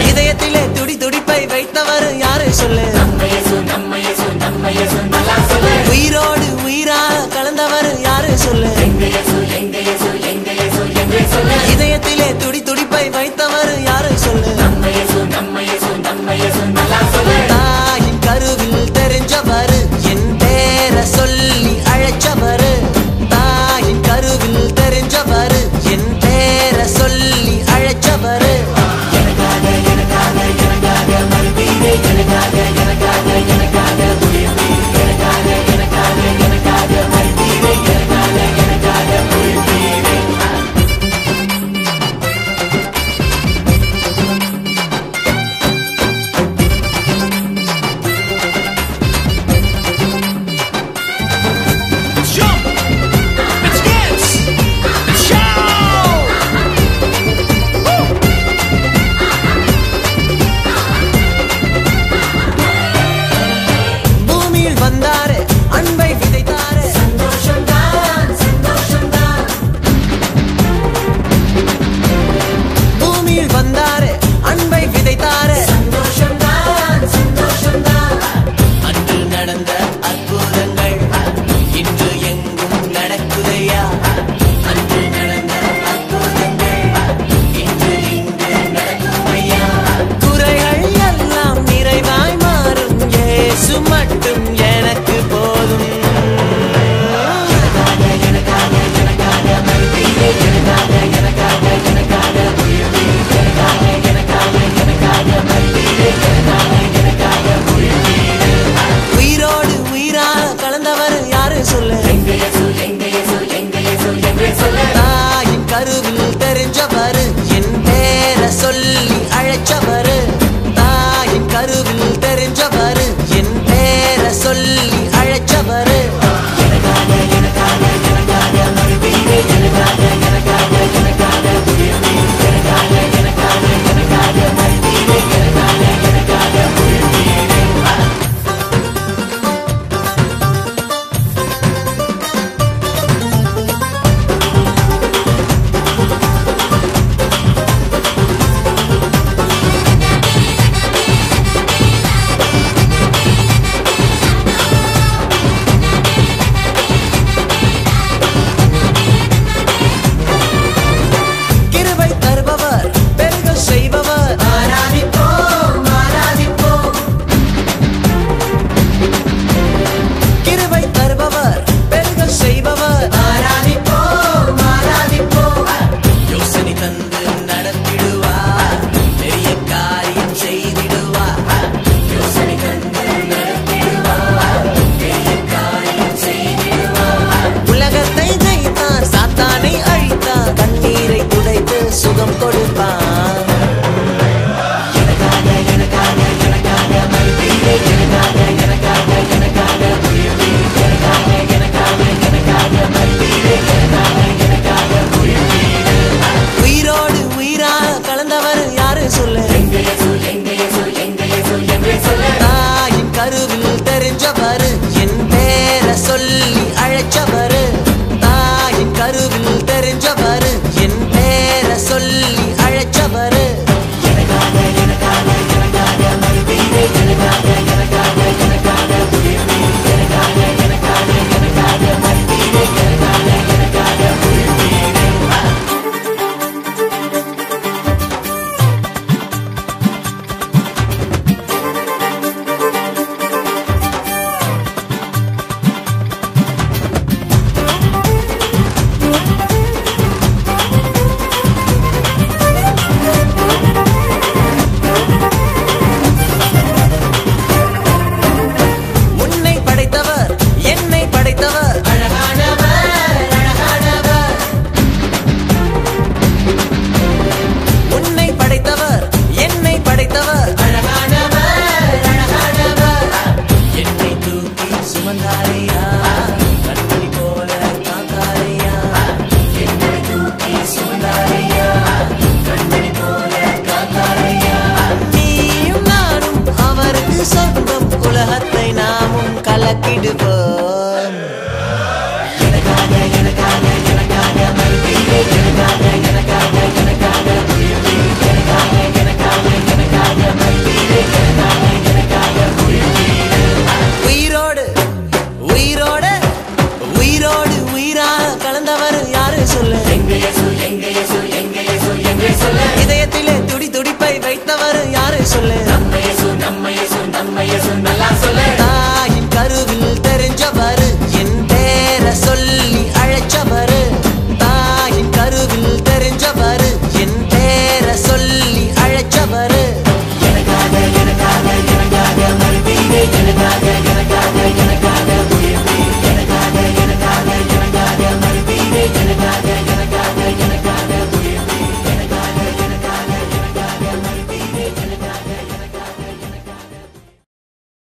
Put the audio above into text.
இதயத்திலே துடி துடிப்பை வைத்தவர் யாரு சொல்லு? உயிரோடு உயிராக கலந்தவர் யாரு சொல்லு? இதயத்திலே துடி துடிப்பை வைத்தவர் யாரு சொல்லு? தாயின் கருவில் தெரிஞ்சவர், என் பேர சொல்லி அழைச்சவர். தாயின் கருவில் தெரிஞ்சவர், என் பேர சொல்லி அழைச்சவர். தாயின் கருவில் தெரிஞ்சவர், என் பேர சொல்லி அழைச்சவர். தாயின் கருவில் தெரிஞ்சவர், என் பேர சொல்லி அழைச்சவர். சுகம் கொடுப்பான். உயிரோடு உயிராக கலந்தவர் யாரு சொல்லு? தாயின் கருவில் தெரிஞ்சவர், என் பேர சொல்லி அழைச்சவர். தாயின் கருவில் தெரிஞ்சவர், என் பேர சொல்லி அழைச்சவர். பாடிடுவோம். உயிரோடு உயிரோடு உயிரோடு உயிரா கலந்தவர் யாரு சொல்லு? இதயத்திலே துடி துடிப்பை வைத்தவர் யாரு சொல்லு?